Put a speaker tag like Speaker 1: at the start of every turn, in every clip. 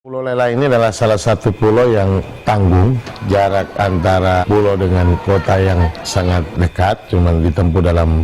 Speaker 1: Pulau Lela ini adalah salah satu pulau yang tanggung. Jarak antara pulau dengan kota yang sangat dekat, cuma ditempuh dalam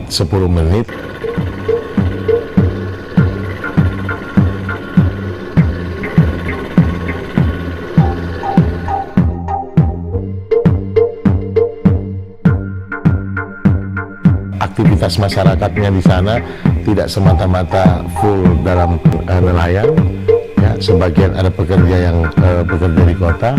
Speaker 1: 10 menit. Aktivitas masyarakatnya di sana tidak semata-mata full dalam nelayan. Ya, sebagian ada pekerja yang bekerja di kota.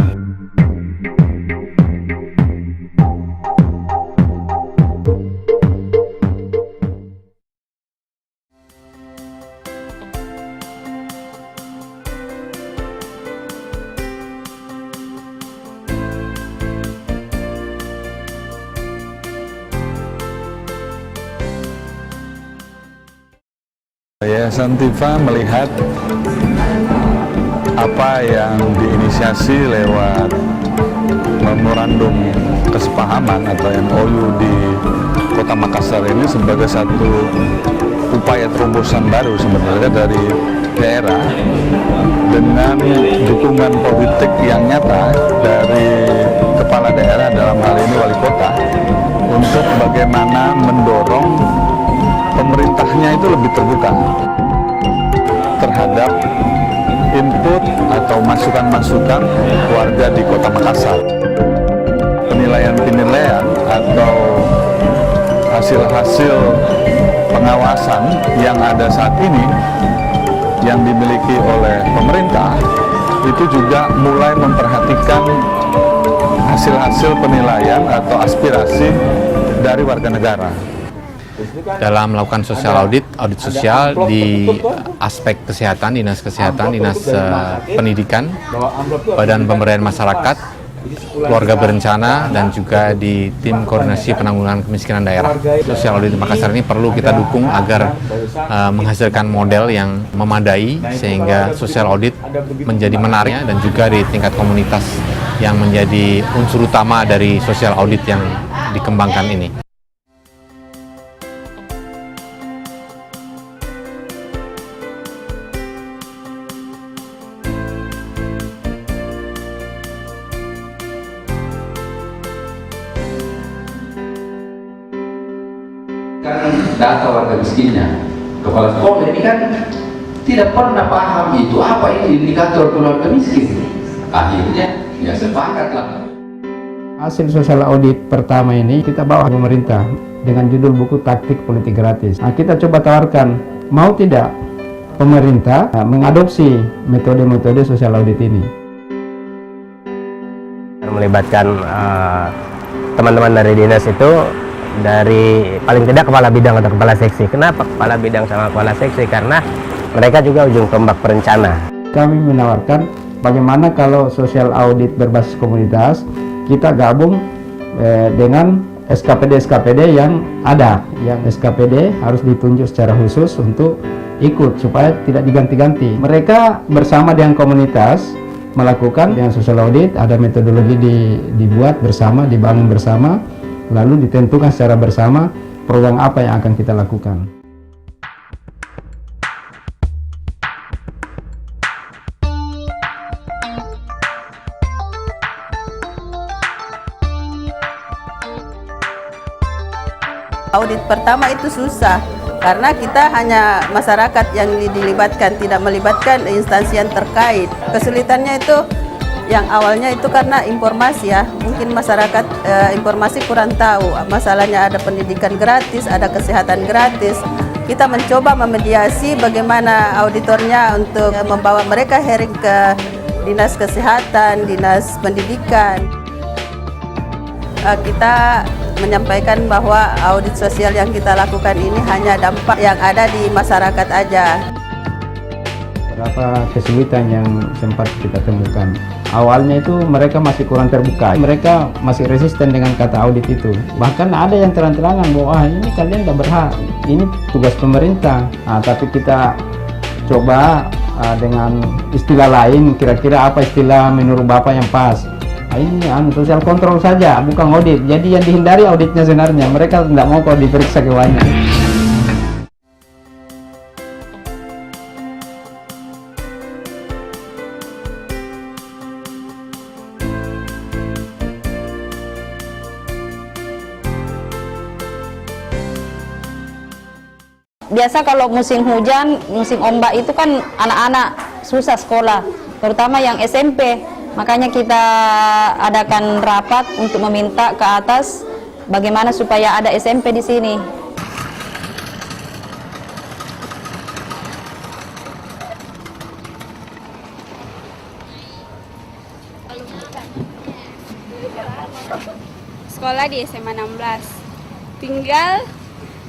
Speaker 2: Yayasan TIFA melihat apa yang diinisiasi lewat memorandum kesepahaman atau MOU di Kota Makassar ini sebagai satu upaya terobosan baru sebenarnya dari daerah dengan dukungan politik yang nyata dari kepala daerah, dalam hal ini wali kota, untuk bagaimana mendorong pemerintahnya itu lebih terbuka terhadap input atau masukan-masukan warga di Kota Makassar. Penilaian-penilaian atau hasil-hasil pengawasan yang ada saat ini yang dimiliki oleh pemerintah itu juga mulai memperhatikan hasil-hasil penilaian atau aspirasi dari warga negara.
Speaker 3: Dalam melakukan sosial audit sosial di aspek kesehatan, dinas kesehatan, dinas pendidikan, badan pemberdayaan masyarakat, keluarga berencana, dan juga di tim koordinasi penanggulangan kemiskinan daerah. Sosial audit Makassar ini perlu kita dukung agar menghasilkan model yang memadai sehingga sosial audit menjadi menariknya, dan juga di tingkat komunitas yang menjadi unsur utama dari sosial audit yang dikembangkan ini.
Speaker 4: Kan data warga miskinnya, kepala sekolah ini kan tidak pernah paham itu apa itu indikator keluarga miskin. Akhirnya ya sepakatlah.
Speaker 5: Hasil sosial audit pertama ini kita bawa ke pemerintah dengan judul buku taktik politik gratis. Nah, kita coba tawarkan, mau tidak pemerintah mengadopsi metode-metode sosial audit ini.
Speaker 6: Melibatkan teman-teman dari dinas itu, dari paling tidak kepala bidang atau kepala seksi. Kenapa kepala bidang sama kepala seksi? Karena mereka juga ujung tombak perencana.
Speaker 5: Kami menawarkan bagaimana kalau sosial audit berbasis komunitas kita gabung dengan SKPD-SKPD yang ada. Yang SKPD harus ditunjuk secara khusus untuk ikut supaya tidak diganti-ganti. Mereka bersama dengan komunitas melakukan yang sosial audit, ada metodologi dibuat bersama, dibangun bersama, lalu ditentukan secara bersama program apa yang akan kita lakukan.
Speaker 7: Audit pertama itu susah karena kita hanya masyarakat yang dilibatkan, tidak melibatkan instansi yang terkait. Kesulitannya itu yang awalnya itu karena informasi ya, mungkin masyarakat informasi kurang tahu. Masalahnya ada pendidikan gratis, ada kesehatan gratis. Kita mencoba memediasi bagaimana auditornya untuk membawa mereka hearing ke dinas kesehatan, dinas pendidikan. Kita menyampaikan bahwa audit sosial yang kita lakukan ini hanya dampak yang ada di masyarakat aja.
Speaker 5: Beberapa kesulitan yang sempat kita temukan. Awalnya itu mereka masih kurang terbuka, mereka masih resisten dengan kata audit itu. Bahkan ada yang terang-terangan bahwa ini kalian tidak berhak, ini tugas pemerintah. Nah, tapi kita coba dengan istilah lain, kira-kira apa istilah menurut Bapak yang pas. Nah, ini sosial kontrol saja, bukan audit. Jadi yang dihindari auditnya sebenarnya, mereka tidak mau kalau diperiksa keuangannya.
Speaker 8: biasa kalau musim hujan, musim ombak itu kan anak-anak susah sekolah, terutama yang SMP. Makanya kita adakan rapat untuk meminta ke atas bagaimana supaya ada SMP di sini.
Speaker 9: Sekolah di SMA 16, tinggal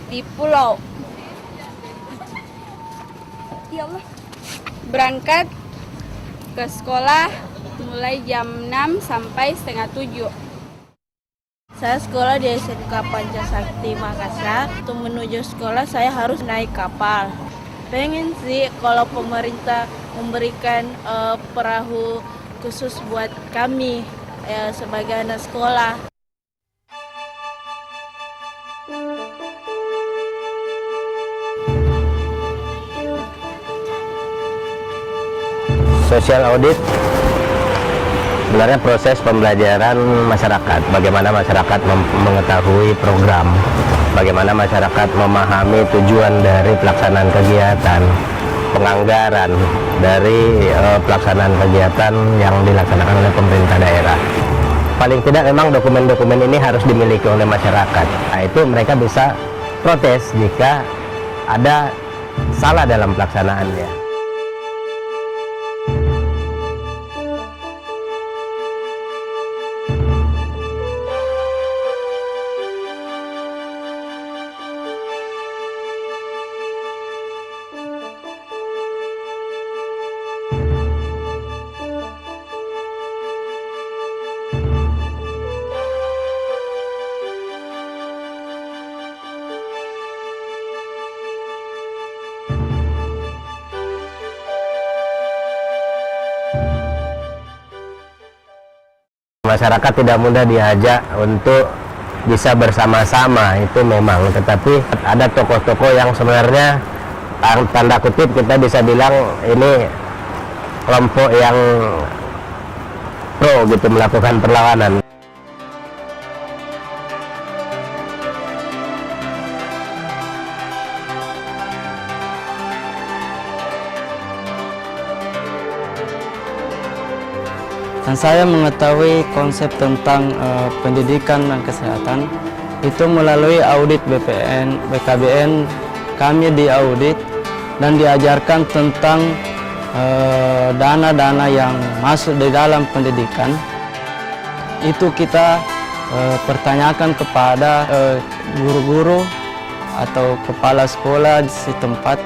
Speaker 9: di pulau. Ya Allah. Berangkat ke sekolah mulai jam 6 sampai setengah 7.
Speaker 10: Saya sekolah di SMK Pancasakti Makassar. Untuk menuju sekolah saya harus naik kapal. Pengen sih kalau pemerintah memberikan perahu khusus buat kami sebagai anak sekolah.
Speaker 6: Social audit sebenarnya proses pembelajaran masyarakat, bagaimana masyarakat mengetahui program, bagaimana masyarakat memahami tujuan dari pelaksanaan kegiatan, penganggaran dari pelaksanaan kegiatan yang dilaksanakan oleh pemerintah daerah. Paling tidak memang dokumen-dokumen ini harus dimiliki oleh masyarakat. Nah, itu mereka bisa protes jika ada salah dalam pelaksanaannya. Masyarakat tidak mudah diajak untuk bisa bersama-sama, itu memang, tetapi ada tokoh-tokoh yang sebenarnya tanda kutip kita bisa bilang ini kelompok yang pro gitu melakukan perlawanan.
Speaker 11: Dan saya mengetahui konsep tentang pendidikan dan kesehatan itu melalui audit BPN, BKBN. Kami diaudit dan diajarkan tentang dana-dana yang masuk di dalam pendidikan. Itu kita pertanyakan kepada guru-guru atau kepala sekolah di setempat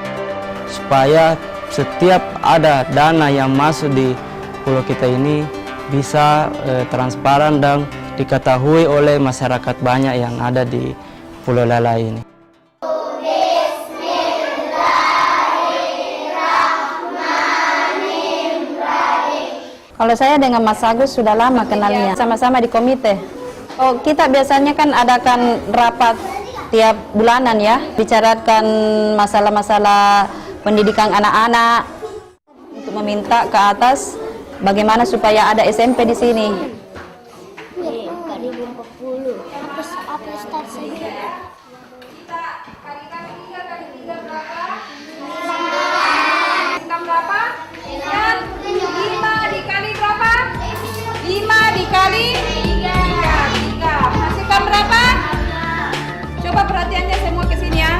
Speaker 11: supaya setiap ada dana yang masuk di pulau kita ini bisa transparan dan diketahui oleh masyarakat banyak yang ada di Pulau Lalai ini.
Speaker 8: Kalau saya dengan Mas Agus sudah lama kenalnya, sama-sama di komite. Oh, kita biasanya kan adakan rapat tiap bulanan ya, bicarakan masalah-masalah pendidikan anak-anak untuk meminta ke atas bagaimana supaya ada SMP di sini.
Speaker 12: Nih, 2040. Apa start saja?
Speaker 9: Kita kalikan 3 kali 3 berapa? 6 berapa? Ingat, 5 dikali berapa? 5 dikali 3. Hasilkan berapa? Coba perhatiannya semua ke sini ya.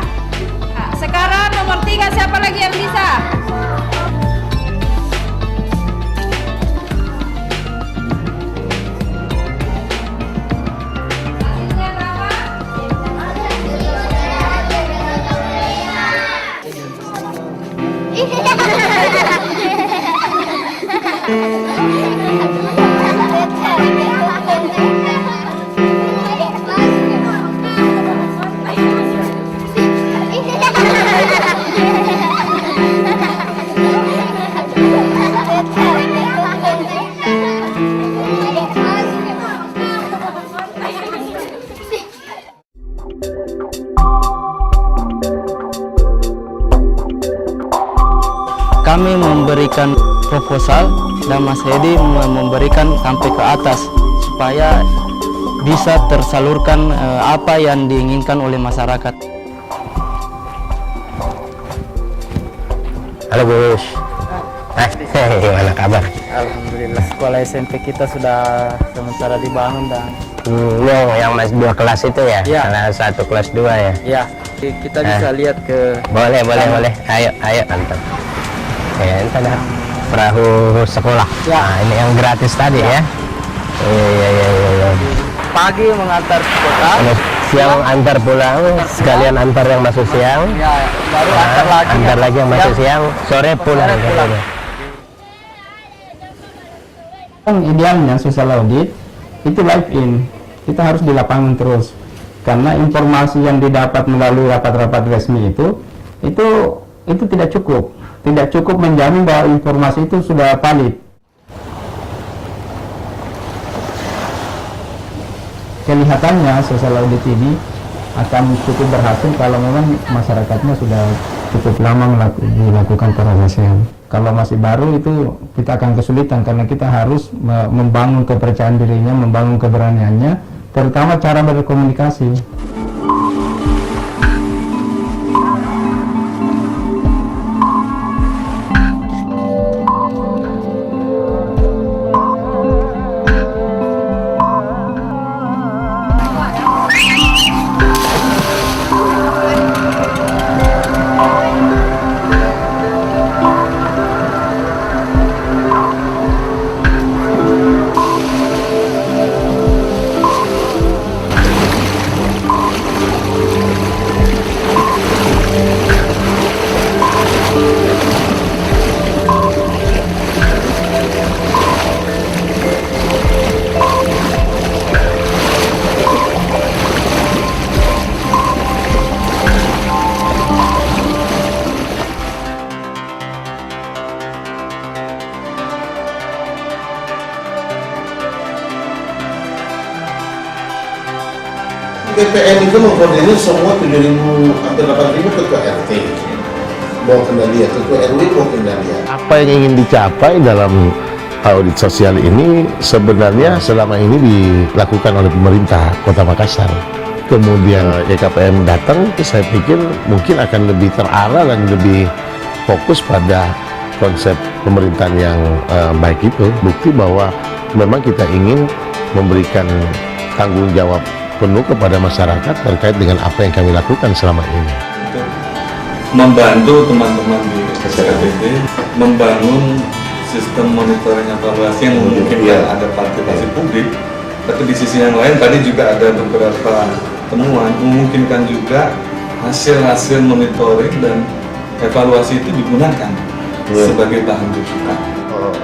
Speaker 9: Nah, sekarang nomor 3 siapa lagi yang bisa?
Speaker 11: Kami memberikan proposal dan Mas Hedi memberikan sampai ke atas supaya bisa tersalurkan apa yang diinginkan oleh masyarakat.
Speaker 6: Halo Gus. Gimana kabar?
Speaker 11: Alhamdulillah, sekolah SMP kita sudah sementara dibangun dan
Speaker 6: Yang mas 2 kelas itu ya?
Speaker 11: Ya.
Speaker 6: Kelas 1, kelas 2 ya?
Speaker 11: ya kita bisa lihat ke
Speaker 6: Boleh. Ayo, mantap. Ya, ini ada perahu sekolah.
Speaker 11: Ya.
Speaker 6: Nah, ini yang gratis tadi ya? Iya.
Speaker 11: pagi mengantar ke kota.
Speaker 6: Siang antar pulang, sekalian antar yang masuk siang.
Speaker 11: Ya, baru antar lagi.
Speaker 6: Antar lagi yang masuk siang, sore pulang.
Speaker 5: Idealnya social audit itu live in, kita harus di lapangan terus, karena informasi yang didapat melalui rapat-rapat resmi itu tidak cukup menjamin bahwa informasi itu sudah valid. Kelihatannya social audit ini akan cukup berhasil kalau memang masyarakatnya sudah cukup lama dilakukan perahasiaan. Kalau masih baru itu kita akan kesulitan karena kita harus membangun kepercayaan dirinya, membangun keberaniannya, terutama cara berkomunikasi.
Speaker 1: PPN itu mengkoordinir semua 7.000 hampir 8.000 ketua RT, mau kendalian, ketua RW mau kendalian. Apa yang ingin dicapai dalam audit sosial ini sebenarnya selama ini dilakukan oleh pemerintah Kota Makassar. Kemudian EKPM datang, saya pikir mungkin akan lebih terarah dan lebih fokus pada konsep pemerintahan yang baik itu. Bukti bahwa memang kita ingin memberikan tanggung jawab penuh kepada masyarakat terkait dengan apa yang kami lakukan selama ini.
Speaker 2: Untuk membantu teman-teman di SKPD membangun sistem monitoring evaluasi yang memungkinkan ada partisipasi publik, tapi di sisi yang lain tadi juga ada beberapa temuan memungkinkan juga hasil-hasil monitoring dan evaluasi itu digunakan sebagai bahan rujukan.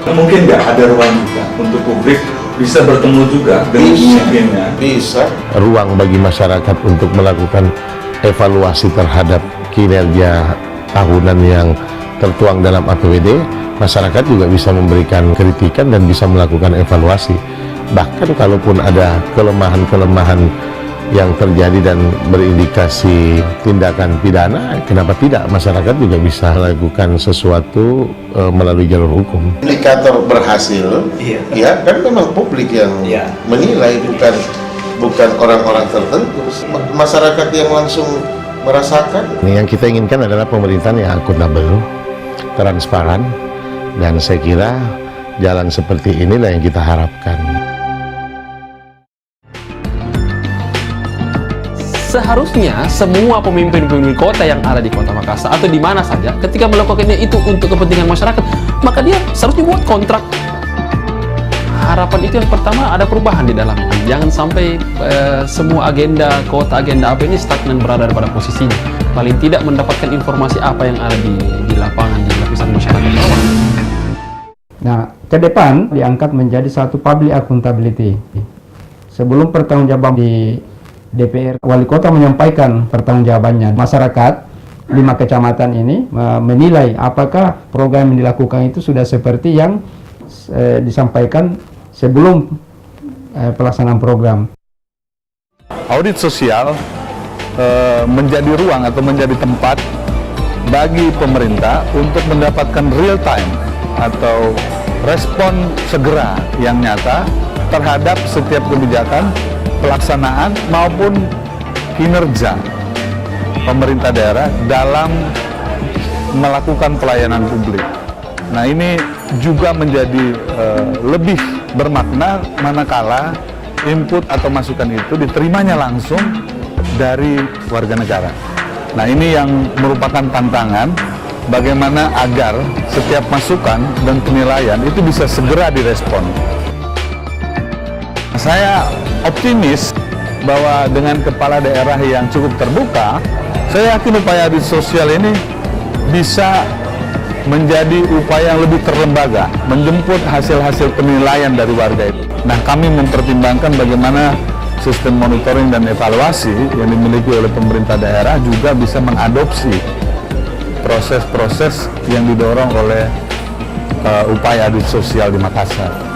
Speaker 2: Mungkin nggak ada ruang juga untuk publik bisa bertemu juga dengan pemimpinnya.
Speaker 1: Bisa. Ruang bagi masyarakat untuk melakukan evaluasi terhadap kinerja tahunan yang tertuang dalam APBD. Masyarakat juga bisa memberikan kritikan dan bisa melakukan evaluasi. Bahkan kalaupun ada kelemahan-kelemahan yang terjadi dan berindikasi tindakan pidana, kenapa tidak masyarakat juga bisa melakukan sesuatu melalui jalur hukum. Indikator berhasil, ya kan memang publik yang menilai, bukan orang-orang tertentu, masyarakat yang langsung merasakan. Yang kita inginkan adalah pemerintahan yang akuntabel, transparan, dan saya kira jalan seperti inilah yang kita harapkan.
Speaker 13: Seharusnya semua pemimpin-pemimpin kota yang ada di Kota Makassar atau di mana saja ketika melakukannya itu untuk kepentingan masyarakat, maka dia seharusnya buat kontrak. Harapan itu yang pertama ada perubahan di dalamnya. Jangan sampai semua agenda kota, agenda apa ini stagnan berada pada posisinya. Paling tidak mendapatkan informasi apa yang ada di lapangan, di lapisan masyarakat bawah.
Speaker 5: Nah, ke depan diangkat menjadi satu public accountability. Sebelum pertanggungjawaban di DPR, wali kota menyampaikan pertanggungjawabannya. Masyarakat 5 kecamatan ini menilai apakah program yang dilakukan itu sudah seperti yang disampaikan sebelum pelaksanaan program.
Speaker 2: Audit sosial menjadi ruang atau menjadi tempat bagi pemerintah untuk mendapatkan real time atau respon segera yang nyata terhadap setiap kebijakan, pelaksanaan maupun kinerja pemerintah daerah dalam melakukan pelayanan publik. Nah, ini juga menjadi lebih bermakna manakala input atau masukan itu diterimanya langsung dari warga negara. Nah, ini yang merupakan tantangan bagaimana agar setiap masukan dan penilaian itu bisa segera direspon. Saya optimis bahwa dengan kepala daerah yang cukup terbuka, saya yakin upaya audit sosial ini bisa menjadi upaya yang lebih terlembaga, menjemput hasil-hasil penilaian dari warga itu. Nah, kami mempertimbangkan bagaimana sistem monitoring dan evaluasi yang dimiliki oleh pemerintah daerah juga bisa mengadopsi proses-proses yang didorong oleh upaya audit sosial di Makassar.